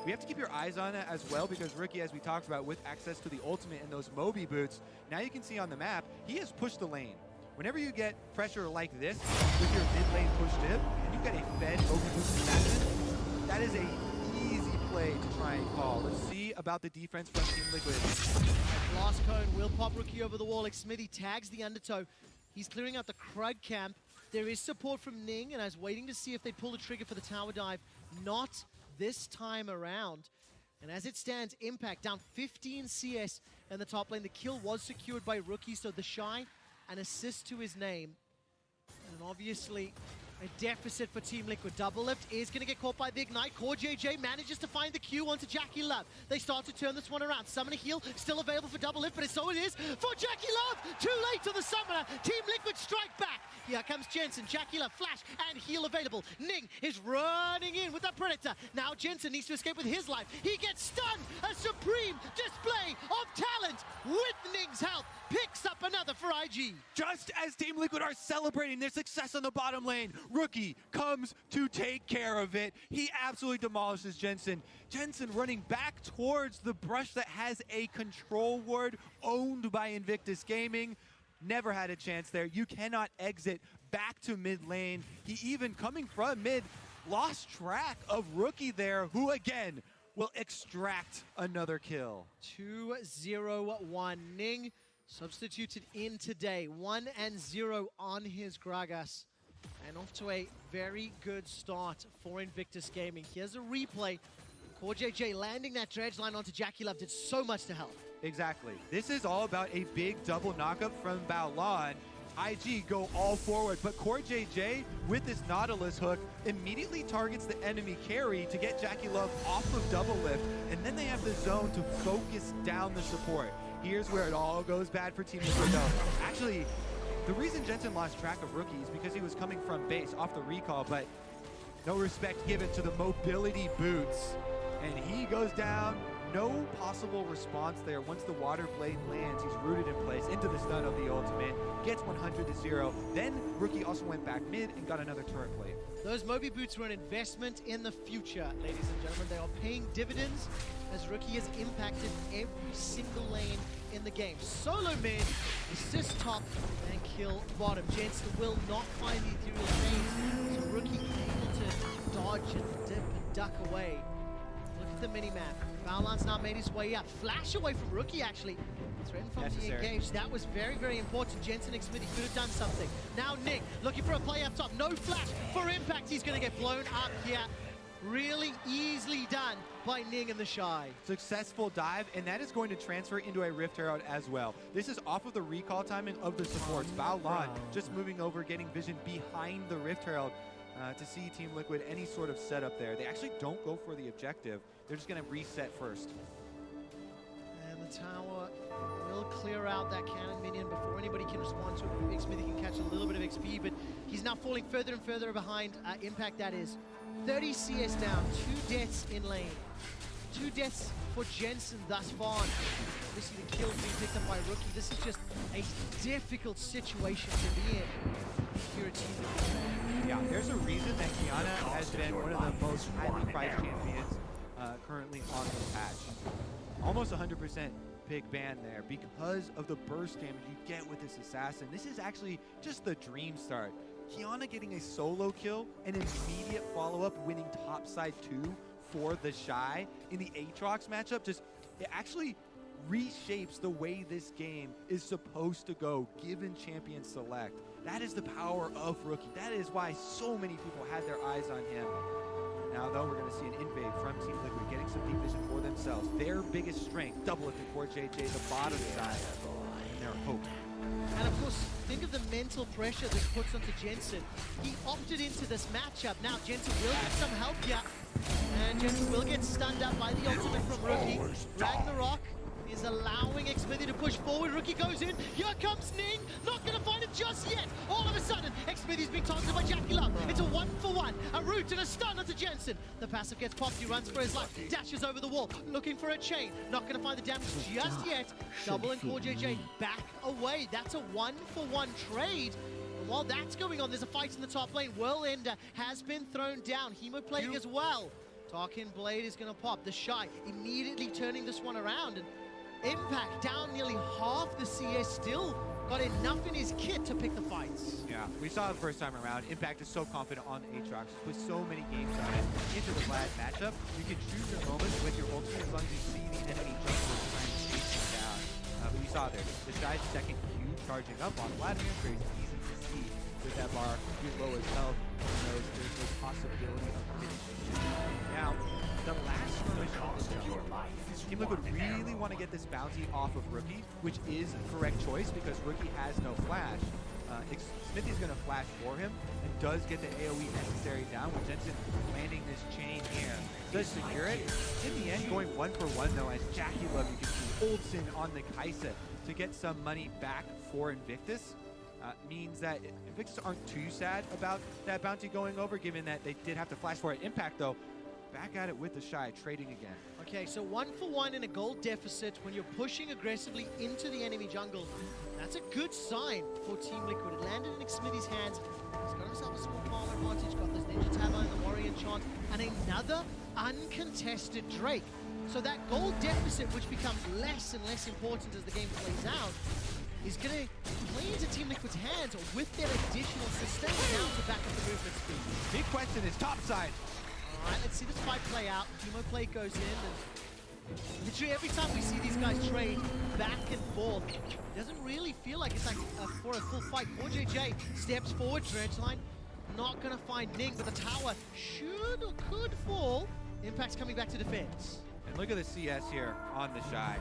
we have to keep your eyes on it as well, because Rookie, as we talked about, with access to the ultimate and those Moby boots, now you can see on the map, he has pushed the lane. Whenever you get pressure like this, with your mid lane pushed in, and you've got a fed Moby boots assassin, that is a easy play to try and call. Let's see about the defense from Team Liquid. Blast cone will pop Rookie over the wall. Xmithie tags the undertow. He's clearing out the Krug camp. There is support from Ning, and I was waiting to see if they pull the trigger for the tower dive. Not this time around. And as it stands, Impact down 15 CS in the top lane. The kill was secured by Rookie, so the Shy, an assist to his name. And obviously, a deficit for Team Liquid. Double Lift is going to get caught by the Ignite. CoreJJ manages to find the Q onto JackeyLove. They start to turn this one around. Summon a heal, still available for Double Lift, but so it is for JackeyLove. Too late to the Summoner. Team Liquid strike back. Here comes Jensen. JackeyLove, flash, and heal available. Ning is running in with that Predator. Now Jensen needs to escape with his life. He gets stunned. A supreme display of talent with Ning's help. Picks up another for IG. Just as Team Liquid are celebrating their success on the bottom lane, Rookie comes to take care of it. He absolutely demolishes Jensen. Jensen running back towards the brush that has a control ward owned by Invictus Gaming. Never had a chance there. You cannot exit back to mid lane. He even, coming from mid, lost track of Rookie there, who again will extract another kill. 2-0-1. Ning substituted in today. 1-0 on his Gragas. And off to a very good start for Invictus Gaming. Here's a replay. CoreJJ landing that dredge line onto JackeyLove did so much to help. Exactly. This is all about a big double knockup from Baolan. IG go all forward, but CoreJJ with this Nautilus hook immediately targets the enemy carry to get JackeyLove off of double lift, and then they have the zone to focus down the support. Here's where it all goes bad for Team Liquid though. Actually, the reason Jensen lost track of Rookie is because he was coming from base off the recall, but no respect given to the mobility boots. And he goes down. No possible response there. Once the water blade lands, he's rooted in place into the stun of the ultimate. Gets 100-0. Then Rookie also went back mid and got another turret plate. Those Moby boots were an investment in the future, ladies and gentlemen. They are paying dividends as Rookie has impacted every single lane in the game. Solo mid, assist top, and kill bottom. Jensen will not find the ethereal chains, so Rookie able to dodge and dip and duck away. Look at the mini-map. Baolan's now made his way up. Flash away from Rookie, actually. Threatened from the engage. That was very, very important. Jensen and Xmithie could have done something. Now Nick looking for a play up top. No flash for Impact. He's going to get blown up here. Really easily done by Ning and the Shy. Successful dive, and that is going to transfer into a Rift Herald as well. This is off of the recall timing of the supports. Baolan just moving over, getting vision behind the Rift Herald. To see Team Liquid any sort of setup there. They actually don't go for the objective. They're just going to reset first. And the tower will clear out that cannon minion before anybody can respond to it. Xmithie can catch a little bit of XP, but he's now falling further and further behind Impact, that is. 30 CS down, 2 deaths in lane. 2 deaths for Jensen thus far. Obviously the kills being picked up by Rookie. This is just a difficult situation to be in. Here at Team. Yeah, there's a reason that Qiyana has been one of the most highly prized champions currently on the patch. Almost 100% pick ban there because of the burst damage you get with this assassin. This is actually just the dream start. Qiyana getting a solo kill, an immediate follow-up winning topside 2 for the Shy in the Aatrox matchup. Just, it actually reshapes the way this game is supposed to go given champion select. That is the power of Rookie. That is why so many people had their eyes on him. Now though, we're going to see an invade from Team Liquid getting some deep vision for themselves. Their biggest strength, double lifting for JJ, the bottom side, and their hope. And of course, think of the mental pressure this puts onto Jensen. He opted into this matchup. Now Jensen will get some help here. And Jensen will get stunned up by the ultimate from Rookie. Ragnarok is allowing Xmithie to push forward. Rookie goes in. Here comes Ning. Not going to find it just yet. All of a sudden, Xmithie's being targeted by JackeyLove. It's a 1-for-1. A root and a stun onto Jensen. The passive gets popped. He runs for his life. Dashes over the wall. Looking for a chain. Not going to find the damage just yet. Double and CoreJJ back away. That's a 1-for-1 trade. And while that's going on, there's a fight in the top lane. Whirlender has been thrown down. Hemo playing as well. Tarkin Blade is going to pop. The Shy immediately turning this one around. And Impact down nearly half the CS, still got enough in his kit to pick the fights. Yeah, we saw it the first time around. Impact is so confident on the Aatrox with so many games on it. Into the Vlad matchup, you can choose your moments with your ultimate as long as you see the enemy jungle trying to chase him down. But you saw there, the Shy's second Q charging up on Vladimir. Very easy to see with that bar too low as health. There's no possibility of finishing it. Now, the last skirmish on this jungle, Team Liquid really want to get this bounty off of Rookie, which is the correct choice because Rookie has no flash. Smithy's going to flash for him and does get the AoE necessary down with Jensen landing this chain here. Does secure it. In the end, going 1-for-1 though, as Jackie Love, you can see Olsen on the Kaisa to get some money back for Invictus. Means that Invictus aren't too sad about that bounty going over, given that they did have to flash for it. Impact though, back at it with the Shy, trading again. Okay, so 1-for-1 in a gold deficit when you're pushing aggressively into the enemy jungle. That's a good sign for Team Liquid. It landed in Xmitty's hands. He's got himself a small farm advantage, got this Ninja Tabba and the Warrior Enchant, and another uncontested Drake. So that gold deficit, which becomes less and less important as the game plays out, is going to play into Team Liquid's hands with their additional sustain now to back up the movement speed. Big question is topside. All right, let's see this fight play out. Chemo play goes in, and literally every time we see these guys trade back and forth, it doesn't really feel like it's like for a full fight. 4JJ steps forward, Dredgeline not going to find Ning, but the tower should or could fall. Impact's coming back to defense. And look at the CS here on the Shy.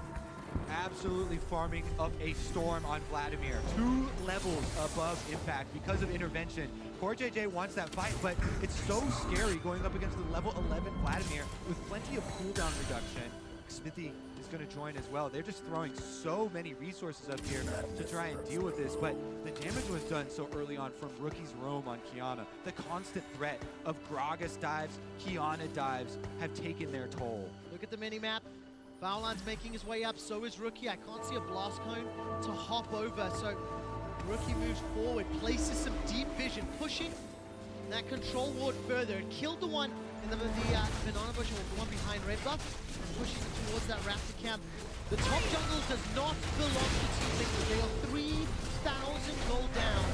Absolutely farming up a storm on Vladimir. 2 levels above Impact because of intervention. CoreJJ wants that fight, but it's so scary going up against the level 11 Vladimir with plenty of cooldown reduction. Smithy is going to join as well. They're just throwing so many resources up here to try and deal with this, but the damage was done so early on from Rookie's roam on Qiyana. The constant threat of Gragas dives, Qiyana dives have taken their toll. Look at the mini-map. Bowlan's making his way up, so is Rookie. I can't see a blast cone to hop over, so Rookie moves forward, places some deep vision, pushing that control ward further. It killed the one in the banana bush, or the one behind Red Buff, and pushing it towards that Raptor camp. The top jungle does not belong to Team Liquid. They are 3,000 gold down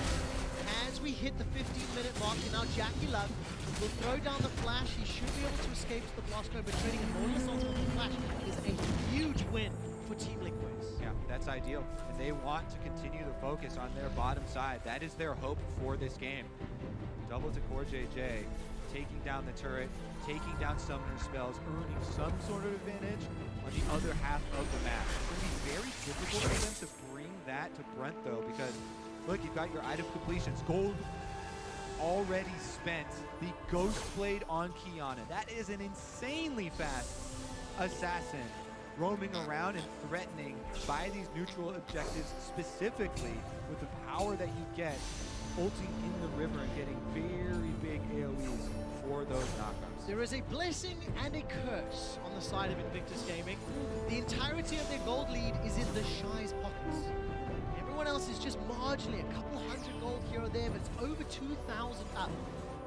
as we hit the 15-minute mark, and now Jackie Love will throw down the flash. He should be able to escape to the blast cone, but trading a Mortal Assault with the flash is a huge win for Team Liquid. Yeah, that's ideal. And they want to continue to focus on their bottom side. That is their hope for this game. Double to CoreJJ, taking down the turret, taking down summoner spells, earning some sort of advantage on the other half of the map. It's going to be very difficult for them to bring that to Brent, though, because, look, you've got your item completions. Gold already spent. The Ghost Blade on Qiyana. That is an insanely fast assassin roaming around and threatening by these neutral objectives, specifically with the power that you get ulting in the river and getting very big AoEs for those knockups. There is a blessing and a curse on the side of Invictus Gaming. The entirety of their gold lead is in the Shy's pockets. Everyone else is just marginally a couple hundred gold here or there, but it's over 2,000 up.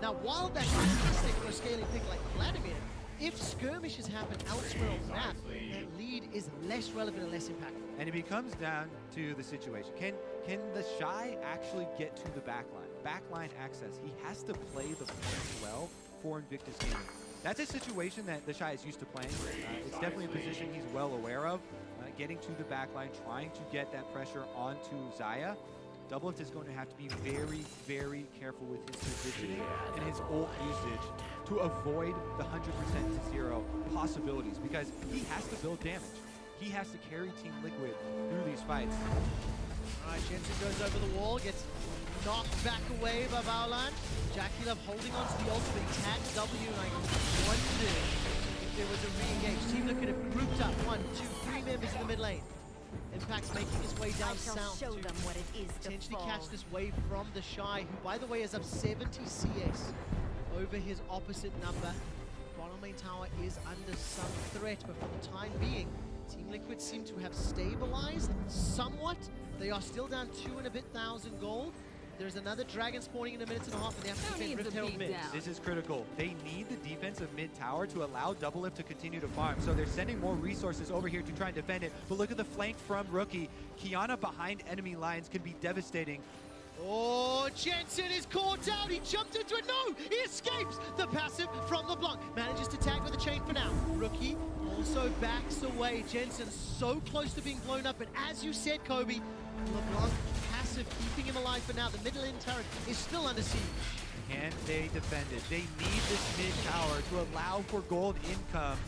Now, while that's fantastic for a scaling pick like Vladimir, if skirmishes happen elsewhere on the map, that lead is less relevant and less impactful. And it becomes down to the situation. Can the Shy actually get to the backline? Backline access. He has to play the point well for Invictus Gaming. That's a situation that the Shy is used to playing. It's definitely a position he's well aware of. Getting to the backline, trying to get that pressure onto Xayah. Doublelift is going to have to be very, very careful with his positioning and his ult usage to avoid the 100% to 0 possibilities, because he has to build damage. He has to carry Team Liquid through these fights. All right, Jensen goes over the wall, gets knocked back away by Bowlan. Jackie Love holding on to the ult, but he tags W, and I wonder if there was a re-engage. Team Liquid have grouped up 1, 2, 3 members in the mid lane. Impact's making his way down south show to them what it is potentially to catch this wave from the Shy, who, by the way, is up 70 CS over his opposite number. Bottom lane tower is under some threat, but for the time being, Team Liquid seem to have stabilized somewhat. They are still down 2 and a bit thousand gold, There's another dragon spawning in a minute and a half, and they have to defend Rift Herald mid. This is critical. They need the defense of mid tower to allow Double Lift to continue to farm. So they're sending more resources over here to try and defend it. But look at the flank from Rookie. Kiana behind enemy lines can be devastating. Oh, Jensen is caught out. He jumped into it. No, he escapes the passive from LeBlanc. Manages to tag with a chain for now. Rookie also backs away. Jensen so close to being blown up. But as you said, Kobe, LeBlanc passive keeping him alive for now. The middle lane turret is still under siege. Can they defend it? They need this mid tower to allow for gold income.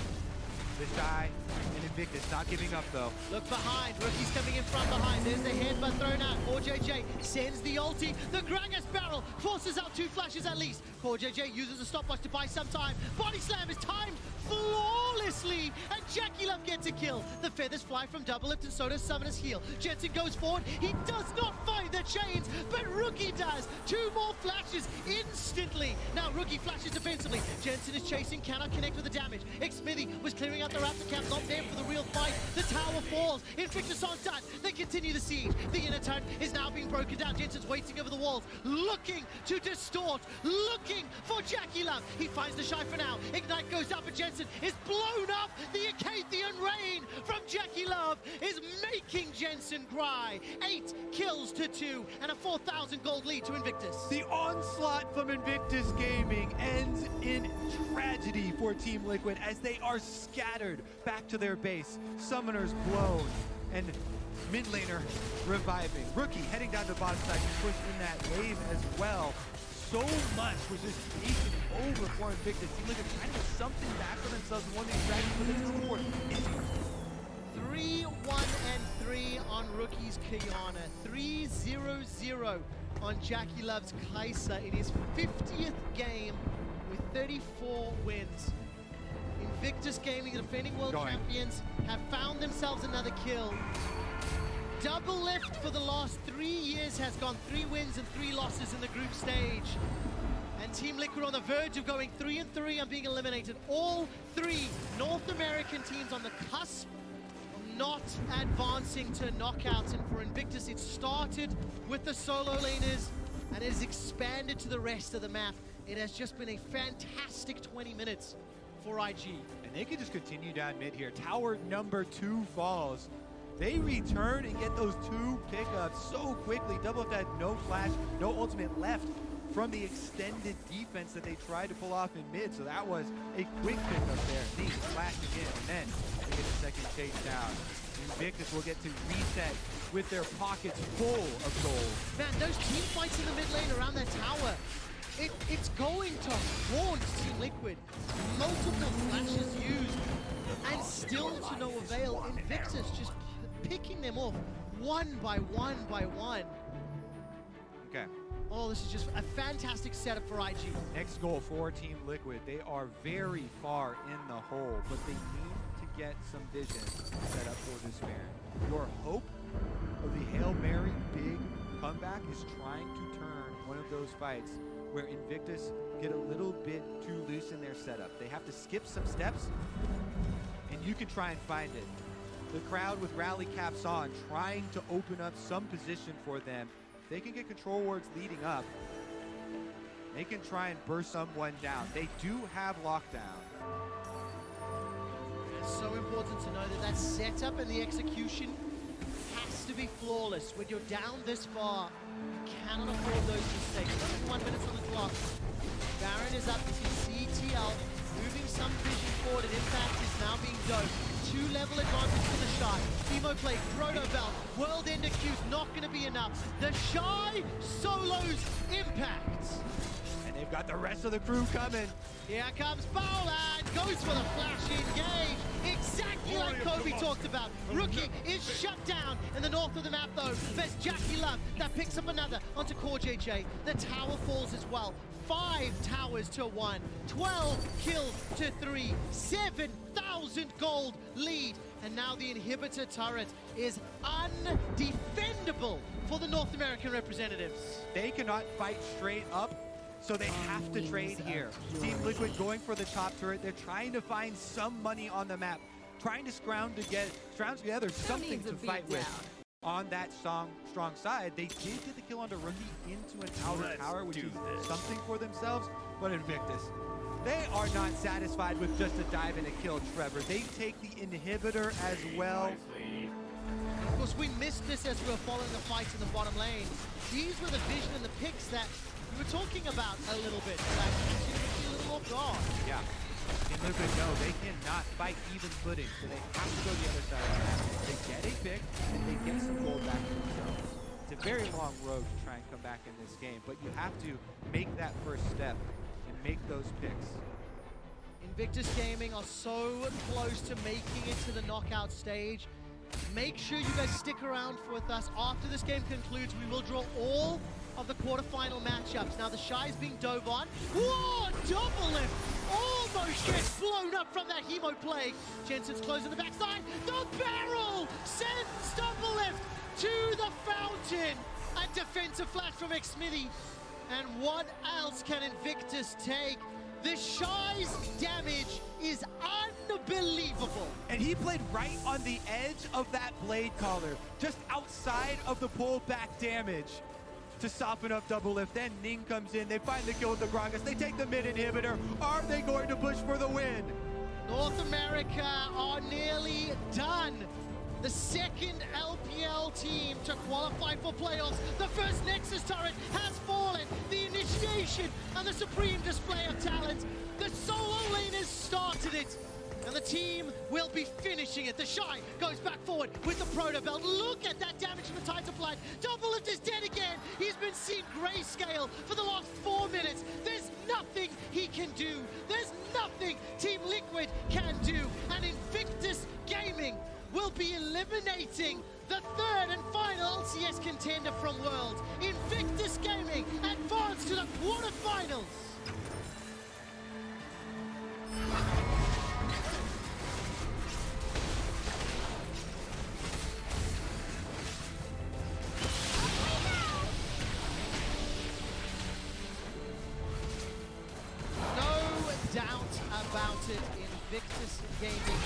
The Shy and Invictus not giving up though. Look behind, Rookie's coming in from behind. There's the headbutt thrown out. JJ sends the ulti. The Gragas barrel forces out 2 flashes at least. JJ uses a stopwatch to buy some time. Body slam is timed flawlessly, and Jackie Love gets a kill. The feathers fly from Double Lift, and so does Summoner's Heal. Jensen goes forward. He does not find the chains, but Rookie does. 2 more flashes instantly. Now Rookie flashes defensively. Jensen is chasing, cannot connect with the damage. Xmithy was clearing out the Raptor camp, not there for the real fight. The tower falls. Invictus on done. They continue the siege. The inner turn is now being broken down. Jensen's waiting over the walls, looking to distort, looking for Jackie Love. He finds the Shy for now. Ignite goes up, but Jensen is blown up. The Acathian rain from Jackie Love is making Jensen cry. 8 kills to 2 and a 4,000 gold lead to Invictus. The onslaught from Invictus Gaming ends in tragedy for Team Liquid as they are scattered back to their base. Summoners blown and mid laner reviving. Rookie heading down to bottom side to push in that wave as well. So much was just taken over for Invictus. Team Liquid trying to get something back for themselves in one of these dragons, but the teleport is 3-1-3 on Rookie's Kiana. 3-0-0 on Jackie Love's Kai'Sa in his 50th game with 34 wins. Invictus Gaming, the defending world champions, have found themselves another kill. Double Lift for the last 3 years has gone 3 wins and 3 losses in the group stage. And Team Liquid on the verge of going 3-3 and being eliminated. All 3 North American teams on the cusp of not advancing to knockouts. And for Invictus, it started with the solo laners and it has expanded to the rest of the map. It has just been a fantastic 20 minutes for IG. And they can just continue down mid here. Tower number 2 falls. They return and get those 2 pickups so quickly. Double Lift had no flash, no ultimate left from the extended defense that they tried to pull off in mid. So that was a quick pickup there. They flashing in, and then they get a second chase down. Invictus will get to reset with their pockets full of gold. Man, those team fights in the mid lane around that tower, it's going to haunt Team Liquid. Multiple flashes used, and still to no avail. Invictus just picking them off one by one by one. Okay. Oh, this is just a fantastic setup for IG. Next goal for Team Liquid. They are very far in the hole, but they need to get some vision set up for Despair. Your hope of the Hail Mary big comeback is trying to turn one of those fights where Invictus get a little bit too loose in their setup. They have to skip some steps, and you can try and find it. The crowd with rally caps on, trying to open up some position for them. They can get control wards leading up. They can try and burst someone down. They do have lockdown. It's so important to know that that setup and the execution has to be flawless. When you're down this far, you cannot afford those mistakes. 1 minute on the clock. Baron is up. You can see TL moving some vision forward, and impact is now being doped. 2-level advantage for the Shy. Emo play, Proto Belt, World Ender Q's not going to be enough. The Shy solos impact. And they've got the rest of the crew coming. Here comes Bowland, goes for the flash engage. Exactly like Kobe talked about. Rookie is shut down in the north of the map though. There's Jackie Love that picks up another onto JJ. The tower falls as well. 5 towers to 1, 12 kills to 3, 7,000 gold lead. And now the inhibitor turret is undefendable for the North American representatives. They cannot fight straight up, so they have to trade here. Team Liquid going for the top turret. They're trying to find some money on the map, trying to scrounge together something to fight with. on that strong side. They did get the kill onto Rookie into an outer tower, which is something for themselves, but Invictus, they are not satisfied with just a dive and a kill, Trevor. They take the inhibitor as well. And of course, we missed this as we were following the fights in the bottom lane. These were the vision and the picks that we were talking about a little bit. That actually makes you a little off guard. Yeah. And Liquid know they cannot fight even footing, so they have to go the other side of the map. They get a pick, and they get some gold back for themselves. It's a very long road to try and come back in this game, but you have to make that first step and make those picks. Invictus Gaming are so close to making it to the knockout stage. Make sure you guys stick around with us. After this game concludes, we will draw all of the quarterfinal matchups. Now the Shy's being dove on. Whoa, double lift! Almost gets blown up from that Hemo Plague. Jensen's closing the backside. The barrel sends double lift to the fountain. A defensive flash from Xmithy. And what else can Invictus take? The Shy's damage is unbelievable. And he played right on the edge of that blade collar, just outside of the pullback damage to soften up double lift. Then Ning comes in, they find the kill with the Gragas, they take the mid inhibitor. Are they going to push for the win? North America are nearly done. The second LPL team to qualify for playoffs. The first Nexus turret has fallen. The initiation and the supreme display of talent. The solo lane has started it. And the team will be finishing it. The Shy goes back forward with the Proto Belt. Look at that damage from the Titan Flight. Double Lift is dead again. He's been seeing grayscale for the last 4 minutes. There's nothing he can do. There's nothing Team Liquid can do. And Invictus Gaming will be eliminating the third and final LCS contender from Worlds. Invictus Gaming advance to the quarterfinals. About it, Invictus Gaming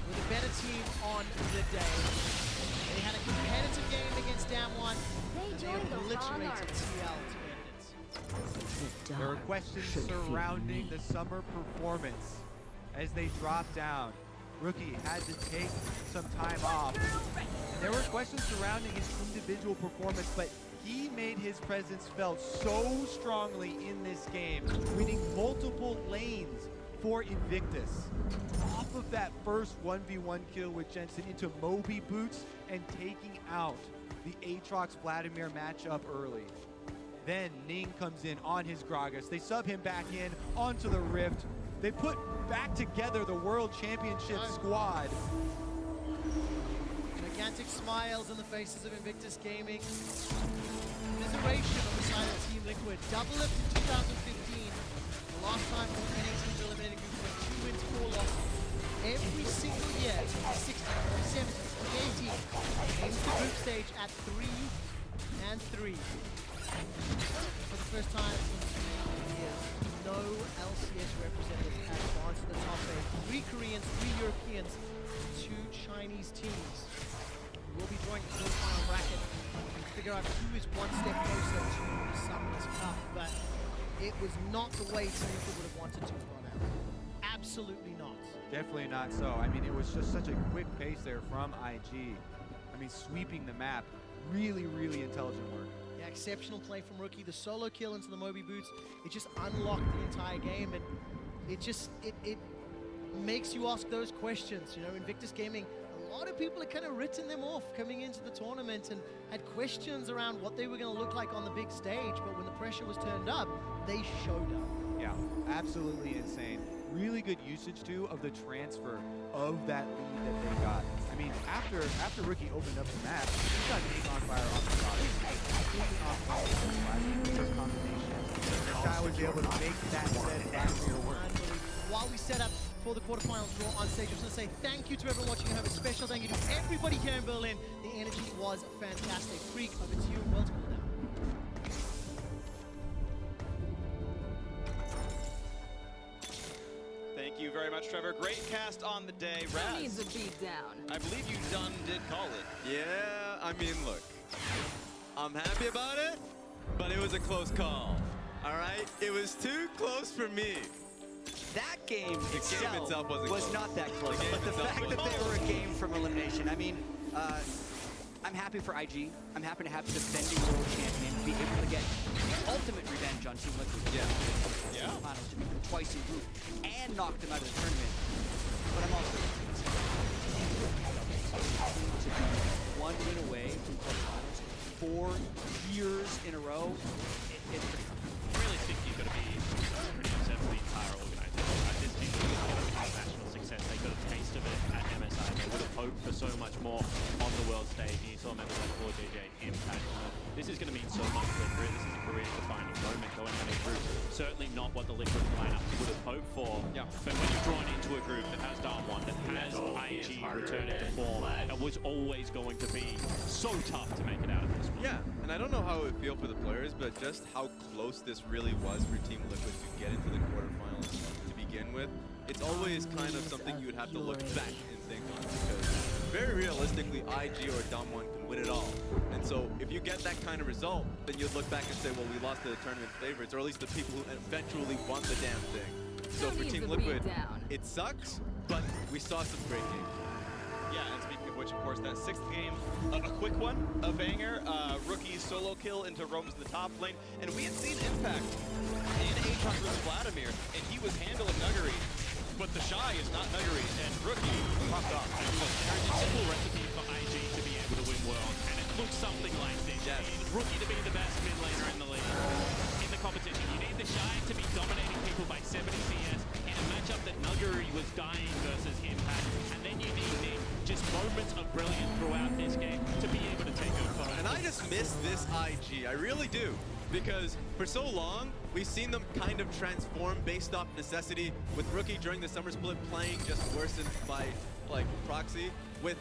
with a better team on the day. They had a competitive game against Damwon. They obliterated TL to end it. There are questions surrounding the summer performance as they drop down. Rookie had to take some time off. And there were questions surrounding his individual performance, but he made his presence felt so strongly in this game, winning multiple lanes for Invictus. Off of that first 1v1 kill with Jensen into Moby Boots and taking out the Aatrox Vladimir matchup early. Then Ning comes in on his Gragas. They sub him back in onto the Rift. They put back together the World Championship squad. Gigantic smiles on the faces of Invictus Gaming. Commiseration on the side of Team Liquid. Double Lift in 2015. The last time any teams eliminated groups went 2 wins, 4 losses. Every single year, 16, 17, 18, into the group stage at 3 and 3. For the first time in years, no LCS representative has advanced to the top 8. 3 Koreans, 3 Europeans, 2 Chinese teams. We'll be drawing the quarterfinal bracket and figure out who is one step closer to the Summons Cup, but it was not the way Team Liquid would have wanted to have gone out. Absolutely not. Definitely not so. I mean, it was just such a quick pace there from IG. I mean, sweeping the map. Really, really intelligent work. Yeah, exceptional play from Rookie. The solo kill into the Moby Boots, it just unlocked the entire game, and it just, it makes you ask those questions. You know, Invictus Gaming, a lot of people had kind of written them off coming into the tournament and had questions around what they were going to look like on the big stage, but when the pressure was turned up, they showed up. Yeah, absolutely insane. Really good usage, too, of the transfer of that lead that they got. I mean, after Rookie opened up the map, he got Ning on fire off the bottom. Completely off fire. The guy was able to make that set Vladimir work. While we set up for the quarterfinals draw on stage, I just want to say thank you to everyone watching at home. A special thank you to everybody here in Berlin. The energy was fantastic. Freak, over to you. World's cooldown. Thank you very much. much, Trevor. Great cast on the day. Who needs Raz, a beat down? I believe you did call it. Yeah, I mean, look, I'm happy about it, but it was a close call. All right, it was too close for me. That game The game itself wasn't was close. not that close, The game but the itself fact that wasn't they were a close. game from elimination, I mean, I'm happy for IG. I'm happy to have the defending world champion be able to get ultimate revenge on Team Liquid. Yeah. Finals to beat them twice in group and knock them out of the tournament. But I'm also to be one win away from quarterfinals 4 years in a row. It's pretty tough. I really think you've got to be pretty upset with the entire organization. Right? This team was going to be international success. They got a taste of it at MSI. They would have hoped for so much more on the world stage. And you saw members like 4JJ, Impact. This is going to mean so much for their career. This is a career-defining moment going out of group. Certainly not what the Liquid lineup would have hoped for. Yeah. But when you're drawn into a group that has Darm1, that has IG returning to form, it was always going to be so tough to make it out of this one. Yeah, and I don't know how it would feel for the players, but just how close this really was for Team Liquid to get into the quarterfinals to begin with. It's always kind of something you would have to look back and think on, because very realistically, IG or Dom1 can win it all. And so if you get that kind of result, then you'd look back and say, well, we lost to the tournament favorites, or at least the people who eventually won the damn thing. So for needs Team a Liquid, beat down? it sucks, but we saw some great games. Yeah, and speaking of which, of course, that 6th game, a quick one, a banger, rookie solo kill into Rome's in the top lane, and we had seen Impact in Aatrox versus Vladimir, and he was handling Nuggery, but the Shy is not Nuggery, and rookie popped off. There's a simple recipe for IG to be able to win Worlds, and it looks something like this. Yes. You need Rookie to be the best mid laner in the league. In the competition, you need the Shy to be dominating people by 70 CS in a matchup that Nuggery was dying versus Impact, and then you need Nick, just moments of brilliance throughout this game to be able to take over. And I just miss this IG, I really do. Because for so long, we've seen them kind of transform based off necessity, with Rookie during the summer split playing just worsened by like proxy, with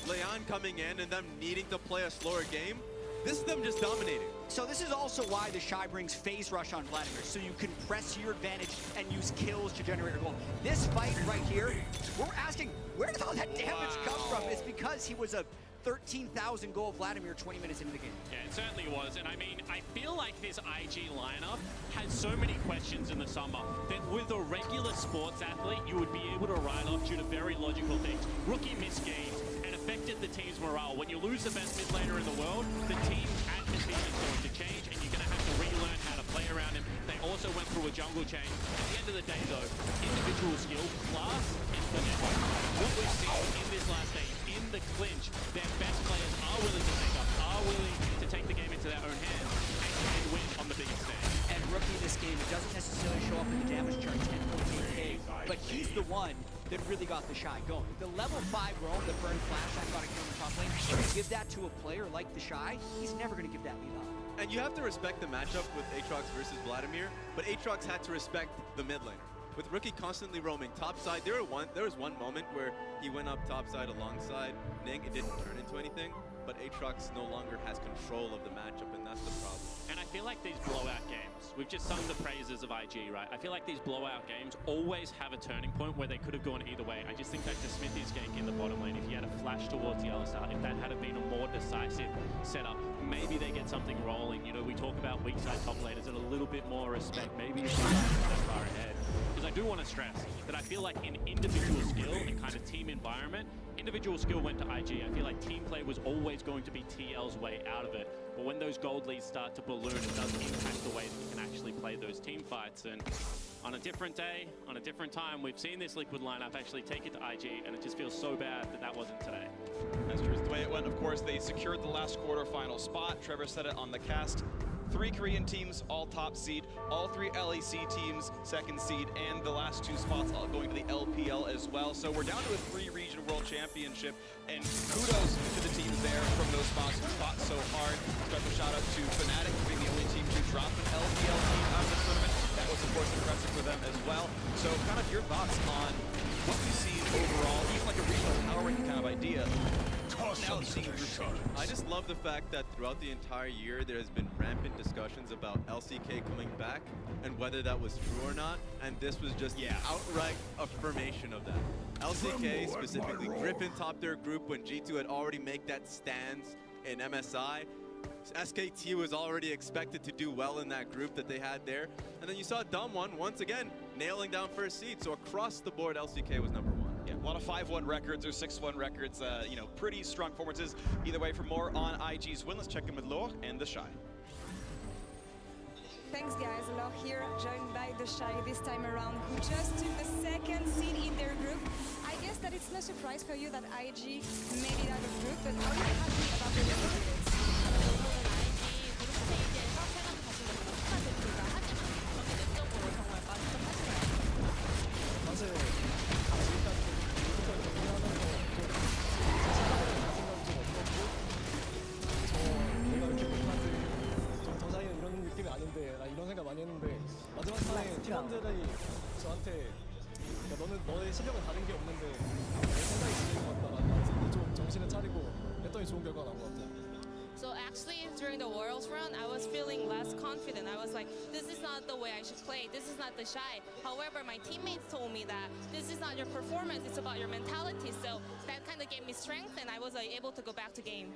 Leon coming in and them needing to play a slower game. This is them just dominating. So this is also why the Shy brings phase rush on Vladimir, so you can press to your advantage and use kills to generate a goal. This fight right here, we're asking, where did all that damage come from? It's because he was a 13,000 goal Vladimir 20 minutes into the game. Yeah, it certainly was. And I mean, I feel like this IG lineup had so many questions in the summer that with a regular sports athlete, you would be able to write off due to very logical things. Rookie missed games and affected the team's morale. When you lose the best mid laner in the world, the team atmosphere is going to change and you're going to have to relearn how to play around him. They also went through a jungle change. At the end of the day, though, individual skill, class, is the network. What we've seen in this last game, in the clinch, their best players are willing to take up, are willing to take the game into their own hands and win on the biggest stage. And Rookie this game, it doesn't necessarily show up in the damage chart, 10.8k, but he's the one that really got the Shy going. The level 5 roam, the burn flash, I got to kill in the top lane. If you give that to a player like the Shy, he's never going to give that lead up. And you have to respect the matchup with Aatrox versus Vladimir, but Aatrox had to respect the mid laner. With Rookie constantly roaming topside, there was one moment where he went up topside alongside Ning. It didn't turn into anything, but Aatrox no longer has control of the matchup, and that's the problem. And I feel like these blowout games, we've just sung the praises of IG, right? I feel like these blowout games always have a turning point where they could have gone either way. I just think that Smith is getting in the bottom lane. If he had a flash towards the other side, if that had been a more decisive setup, maybe they get something rolling. You know, we talk about weak side top laners and a little bit more respect. Maybe if we that far ahead. Because I do want to stress that I feel like in individual skill and kind of team environment, individual skill went to IG. I feel like team play was always going to be TL's way out of it. But when those gold leads start to balloon, it does impact the way that you can actually play those team fights. And on a different day, on a different time, we've seen this Liquid lineup actually take it to IG, and it just feels so bad that that wasn't today. That's true. It's the way it went. Of course, they secured the last quarterfinal spot. Trevor said it on the cast. 3 Korean teams, all top seed, all 3 LEC teams, second seed, and the last 2 spots all going to the LPL as well. So we're down to a 3-region world championship, and kudos to the teams there from those spots who fought so hard. Special shout out to Fnatic for being the only team to drop an LPL team out of the tournament. That was, of course, impressive for them as well. So kind of your thoughts on what we've seen overall, even like a regional power ranking kind of idea. LC group stage. I just love the fact that throughout the entire year there has been rampant discussions about LCK coming back and whether that was true or not, and this was just outright affirmation of that. LCK, specifically Griffin, topped their group when G2 had already made that stance in MSI. SKT was already expected to do well in that group that they had there, and then you saw Damwon once again nailing down first seed. So across the board, LCK was #1. Yeah, a lot of 5-1 records or 6-1 records. You know, pretty strong performances. Either way, for more on IG's win, let's check in with Laure and the Shy. Thanks guys, Laure here, joined by the Shy this time around, who just took the 2nd seed in their group. I guess that it's no surprise for you that IG made it out of group, but are you happy about the results? 이런 생각 많이 했는데 마지막 판에 팀원들이 저한테 너의 실력은 다른 게 없는데 내 생각이 지는 것 같다라고 해서 좀 정신을 차리고 했더니 좋은 결과가 나온 것 같아요. So actually, during the Worlds run, I was feeling less confident. I was like, this is not the way I should play. This is not the Shy. However, my teammates told me that this is not your performance. It's about your mentality. So that kind of gave me strength, and I was able to go back to game.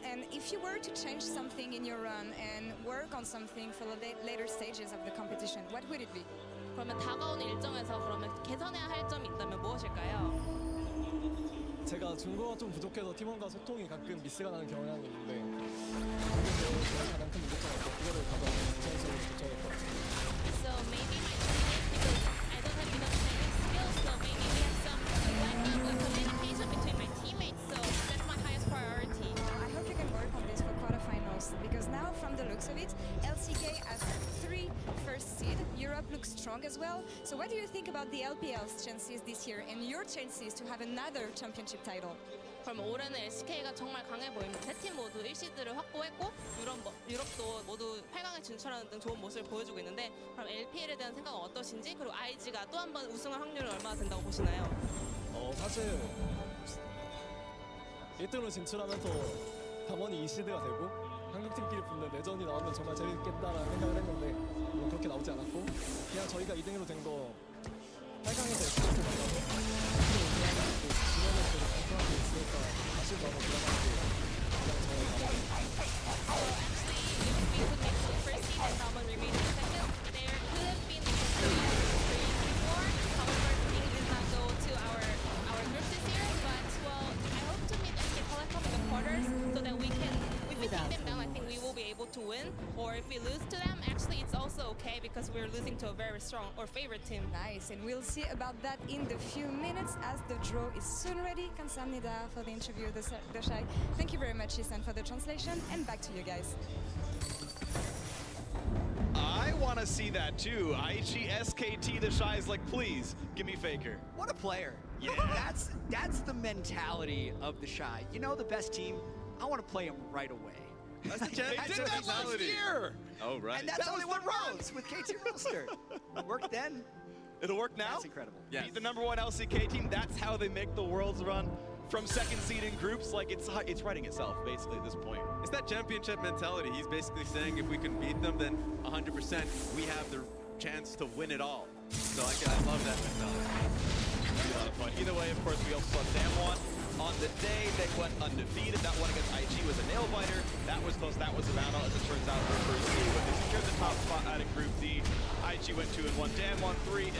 And if you were to change something in your run and work on something for the later stages of the competition, what would it be? 그러면 다가오는 일정에서 그러면 개선해야 할 점이 있다면 무엇일까요? 제가 중국어가 좀 부족해서 팀원과 소통이 가끔 미스가 나는 경향이 있는데 그게 가장 큰 문제점이었고 그거를 가장 우선적으로 조정할 것 같아요. So maybe my teammates, because I don't have enough Chinese skills, so maybe we have some lack of communication between my teammates. So that's my highest priority. I hope you can work on this for quarterfinals, because now from the looks of it, LCK has 3 first seed. Europe looks strong as well. So what do you think about the LPL's chances this year and your chances to have another championship title? 그럼 올해는 LCK가 정말 강해 보입니다. 세 팀 모두 1시드를 확보했고 유럽도 모두 8강에 진출하는 등 좋은 모습을 보여주고 있는데 그럼 LPL에 대한 생각은 어떠신지, 그리고 IG가 또 한 번 우승할 확률은 얼마나 된다고 보시나요? 사실 1등으로 진출하면서 담원이 2시드가 되고 한국팀끼리 붙는 내전이 나오면 정말 재밌겠다라는 생각을 했는데 물론 그렇게 나오지 않았고 그냥 저희가 2등으로 된 거 8강에서 SKT 만나서 우승하고 지원을 계속 발표하고 있으니까 다시 한번 들어가는 게 가장 저의 바람입니다. Actually, if we would make the first seed and someone remaining second, there could have been a possibility before. However, things did not go to our group this year. But well, I hope to meet SK Telecom in the quarters so that we can. If we take them down, I think we will be able to win. Or if we lose to them, actually it's also okay because we're losing to a very strong or favorite team. Nice, and we'll see about that in the few minutes as the draw is soon ready. 감사합니다 for the interview, the Shy. Thank you very much, Isan, for the translation, and back to you guys. I want to see that too. IG, SKT, the Shy is like, please, give me Faker. What a player. Yeah. That's the mentality of the Shy. You know the best team, I want to play them right away. That's the They did that last year. Oh, right. And that's That only was one the run. rose with KT Rolster. Worked then. It'll work now. That's incredible. Yes. Beat the #1 LCK team. That's how they make the Worlds run from 2nd seed in groups. Like it's writing itself basically at this point. It's that championship mentality. He's basically saying if we can beat them, then 100% we have the chance to win it all. So I love that mentality. Be a lot of fun. Either way, of course, we also saw Damwon. On the day, they went undefeated. That one against IG was a nail-biter. That was close. That was a battle, as it turns out, for first seed. But they secured the top spot out of Group D. IG went 2-1. Damwon 3-0.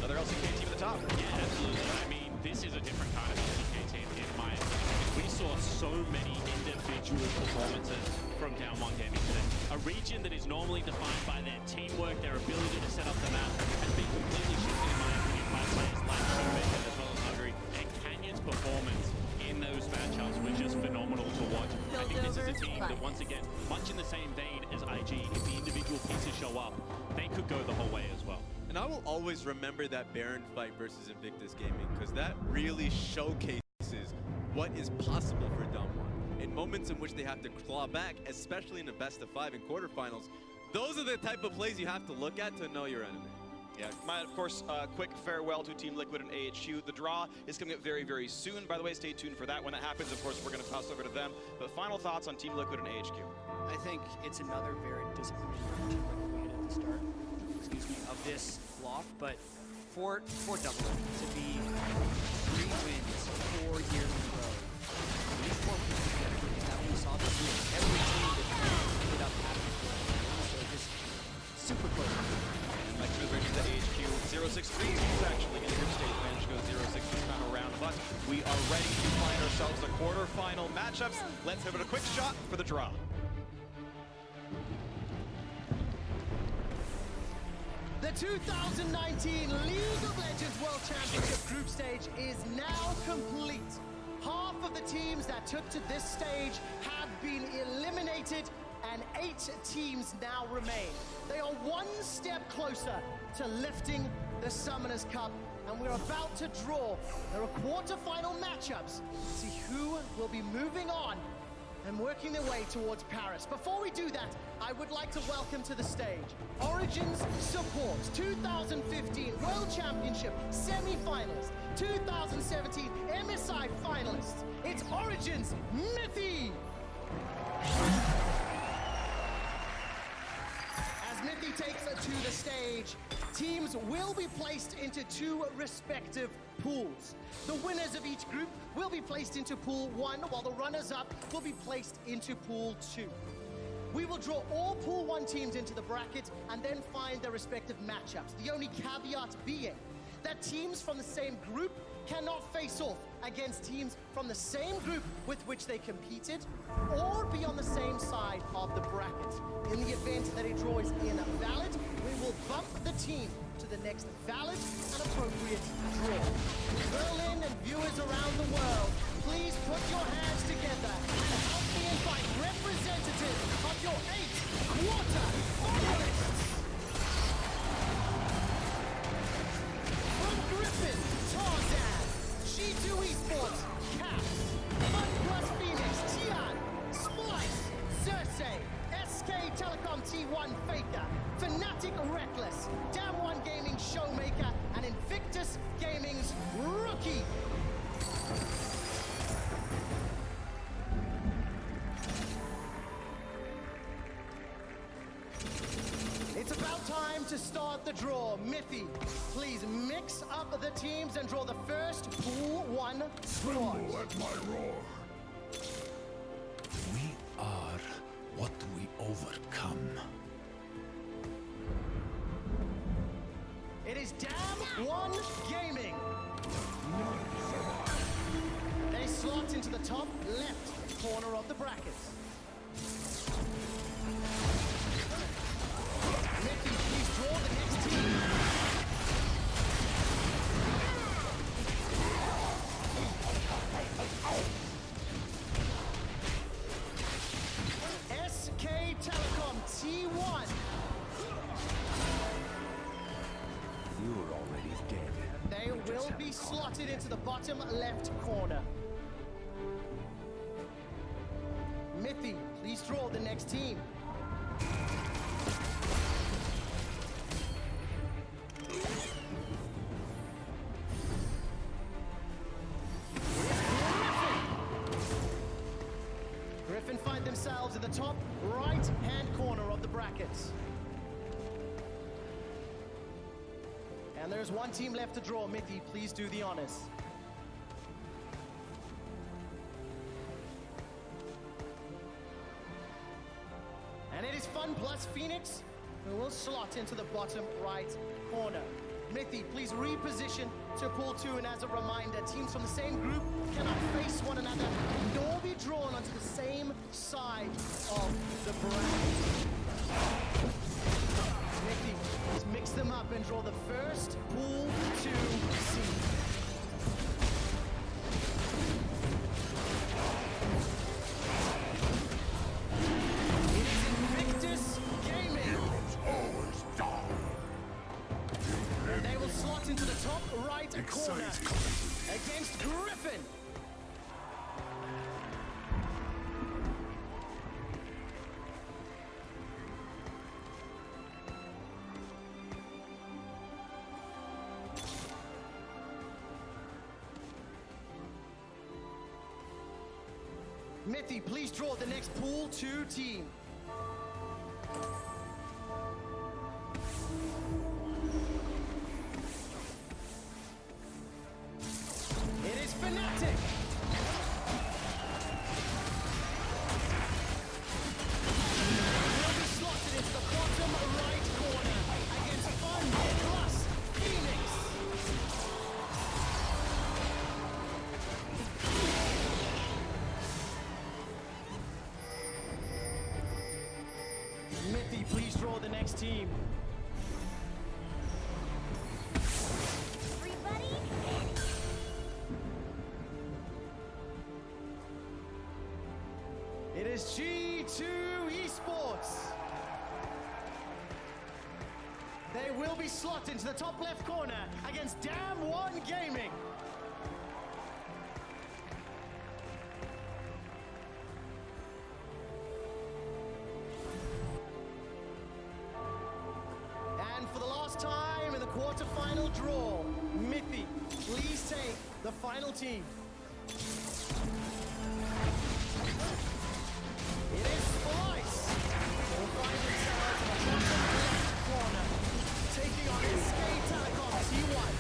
Another LCK team at the top. Yeah, absolutely. I mean, this is a different kind of LCK team, in my opinion. We saw so many individual performances from Damwon Gaming today. A region that is normally defined by their teamwork, their ability to set up the map, has been completely shifted, in my opinion, by players like Showmaker as well as Hungary. And Canyon's performance in those matchups was just phenomenal to watch. I think this is a team that, once again, much in the same vein as IG, if the individual pieces show up, they could go the whole way as well. And I will always remember that Baron fight versus Invictus Gaming, because that really showcases what is possible for Damwon. In moments in which they have to claw back, especially in a best-of-5 in quarterfinals, those are the type of plays you have to look at to know your enemy. Yeah, of course, quick farewell to Team Liquid and AHQ. The draw is coming up very, very soon. By the way, stay tuned for that. When that happens, of course, we're going to pass over to them. But final thoughts on Team Liquid and AHQ? I think it's another very disappointing Team Liquid at the start, of this block, but for Double to be 3 wins 4 years in a row, these 4 wins together is that we saw this year. Every team that ended up having it, so just super close. Like moving to AHQ, 0-6-3 teams actually in the group stage managed to go 0-6 this final round, but we are ready to find ourselves the quarterfinal matchups. Let's have it a quick shot for the draw. The 2019 League of Legends World Championship group stage is now complete. Half of the teams that took to this stage have been eliminated, and 8 teams now remain. They are 1 step closer to lifting the Summoners Cup, and we're about to draw their quarterfinal matchups to see who will be moving on and working their way towards Paris. Before we do that, I would like to welcome to the stage Origins Support 2015 World Championship semi-finalists, 2017 MSI finalists. It's Origins Mithy. As Mithy takes to the stage, teams will be placed into 2 respective pools. The winners of each group will be placed into Pool 1, while the runners-up will be placed into Pool 2. We will draw all Pool 1 teams into the bracket and then find their respective matchups. The only caveat being that teams from the same group cannot face off against teams from the same group with which they competed or be on the same side of the bracket. In the event that a draw is invalid, we will bump the team to the next valid and appropriate draw. Berlin and viewers around the world, please put your hands together and help me invite representatives of your 8 quarter-finalists. From Griffin, Tarzan, G2 Esports, Caps, Fun Phoenix, Tian, Splice, Cersei, SK Telecom T1 Faker, Fnatic Reckless, Dam1 Gaming Showmaker, and Invictus Gaming's Rookie. It's about time to start the draw. Mithy, please mix up the teams and draw the first Pool 1 squad. Tremble at my roar. We are what we overcome. It is Dam1 Gaming. They slot into the top left corner of the brackets. Mithy, please draw the next team. SK Telecom T1. You're already dead. They will be slotted into the bottom left corner. Mithy, please draw the next team. Griffin find themselves in the top right-hand corner of the brackets. And there's 1 team left to draw. Mithy, please do the honors. And it is Fun plus Phoenix, who will slot into the bottom right corner. Mithy, please reposition to Pool 2, and as a reminder, teams from the same group cannot face one another, nor be drawn onto the same side of the bracket. Mithy, please mix them up and draw the first Pool 2 seed. It is Invictus Gaming. Always die. And they will slot into the top right corner against Griffin. Mithy, please draw the next Pool 2 team. It is Fnatic. Will be slotted into the bottom right corner against Fun plus Phoenix. Mithy, please draw the next team. Everybody, It is G2 Esports. They will be slotted into the top left corner against Damn One Gaming. And for the last time in the quarterfinal draw, Mithy, please take the final team. It is Splice. Will find themselves in the bottom left corner, taking on SK Telecom T1.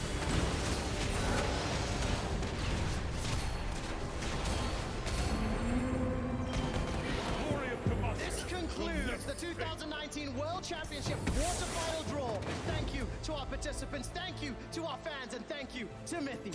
This concludes the 2019 World Championship quarterfinal draw. Thank you to our participants, thank you to our fans, and thank you to Mithy.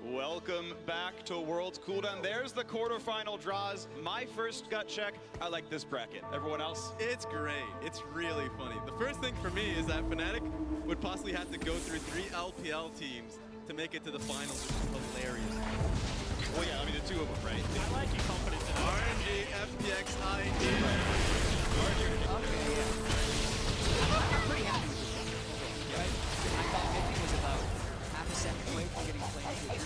Welcome back to World's Cooldown. There's the quarterfinal draws. My first gut check, I like this bracket. Everyone else? It's great. It's really funny. The first thing for me is that Fnatic would possibly have to go through 3 LPL teams to make it to the finals, which is hilarious. Well, yeah, I mean, the two of them, right? I like your confidence in RNG, FPX, ID. I'm pretty happy with this one. Right? I thought Mithy was about half a second away from getting played to a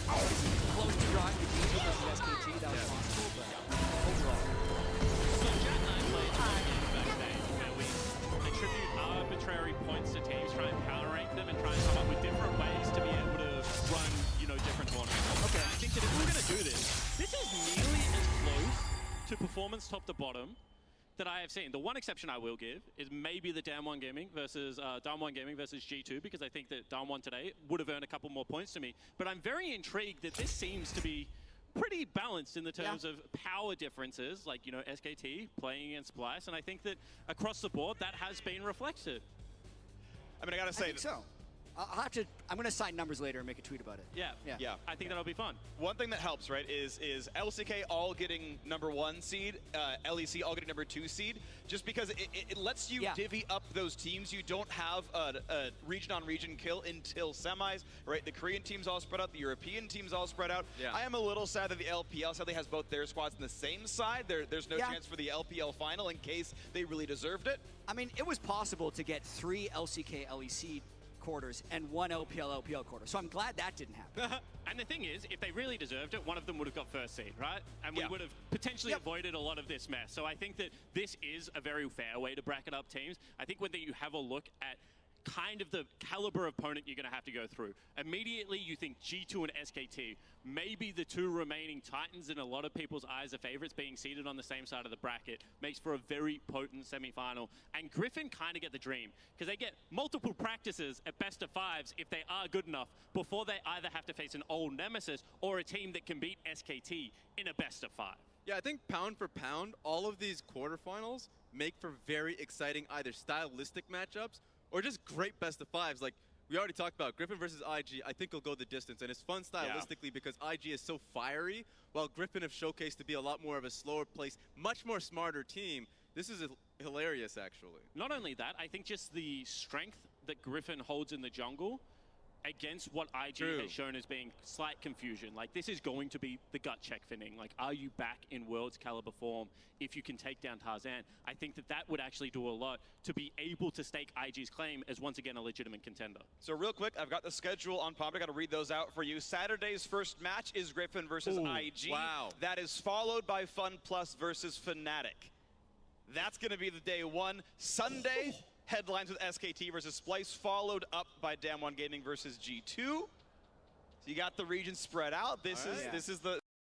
close to drawing the G2 versus SKT. That was possible, but overall. So Jack and I played back then, and we attribute arbitrary points to teams, try and power rank them, and try and come up with different ways to be able to run, different tournaments. Okay, I think that if we're going to do this, this is nearly as close to performance top to bottom that I have seen. The one exception I will give is maybe the Damwon Gaming versus G2, because I think that Damwon today would have earned a couple more points to me. But I'm very intrigued that this seems to be pretty balanced in the terms of power differences, like, SKT playing against Splice, and I think that across the board that has been reflected. I mean, I gotta say, I think so. I'm gonna sign numbers later and make a tweet about it. Yeah. I think that'll be fun. One thing that helps, right, is LCK all getting #1 seed, LEC all getting #2 seed, just because it lets you divvy up those teams. You don't have a region-on-region kill until semis, right? The Korean teams all spread out, the European teams all spread out. Yeah. I am a little sad that the LPL sadly has both their squads on the same side. There's no chance for the LPL final in case they really deserved it. I mean, it was possible to get 3 LCK LEC quarters and 1 LPL quarter. So I'm glad that didn't happen. And the thing is, if they really deserved it, one of them would have got first seed, right? And we would have potentially avoided a lot of this mess. So I think that this is a very fair way to bracket up teams. I think when you have a look at kind of the caliber opponent you're going to have to go through. Immediately, you think G2 and SKT, maybe the 2 remaining Titans in a lot of people's eyes are favorites, being seated on the same side of the bracket, makes for a very potent semifinal. And Griffin kind of get the dream, because they get multiple practices at best of 5s if they are good enough before they either have to face an old nemesis or a team that can beat SKT in a best of 5. Yeah, I think pound for pound, all of these quarterfinals make for very exciting either stylistic matchups or just great best of 5s. Like we already talked about, Griffin versus IG, I think will go the distance. And it's fun stylistically because IG is so fiery, while Griffin have showcased to be a lot more of a slower pace, much more smarter team. This is hilarious, actually. Not only that, I think just the strength that Griffin holds in the jungle against what IG has shown as being slight confusion. Like, this is going to be the gut check for Ning. Like, are you back in Worlds caliber form if you can take down Tarzan? I think that would actually do a lot to be able to stake IG's claim as, once again, a legitimate contender. So real quick, I've got the schedule on Pop. I got to read those out for you. Saturday's first match is Griffin versus IG. Wow. That is followed by Fun Plus versus Fnatic. That's going to be the day one. Sunday, headlines with SKT versus Splice, followed up by Damwon Gaming versus G2. So you got the region spread out. This is the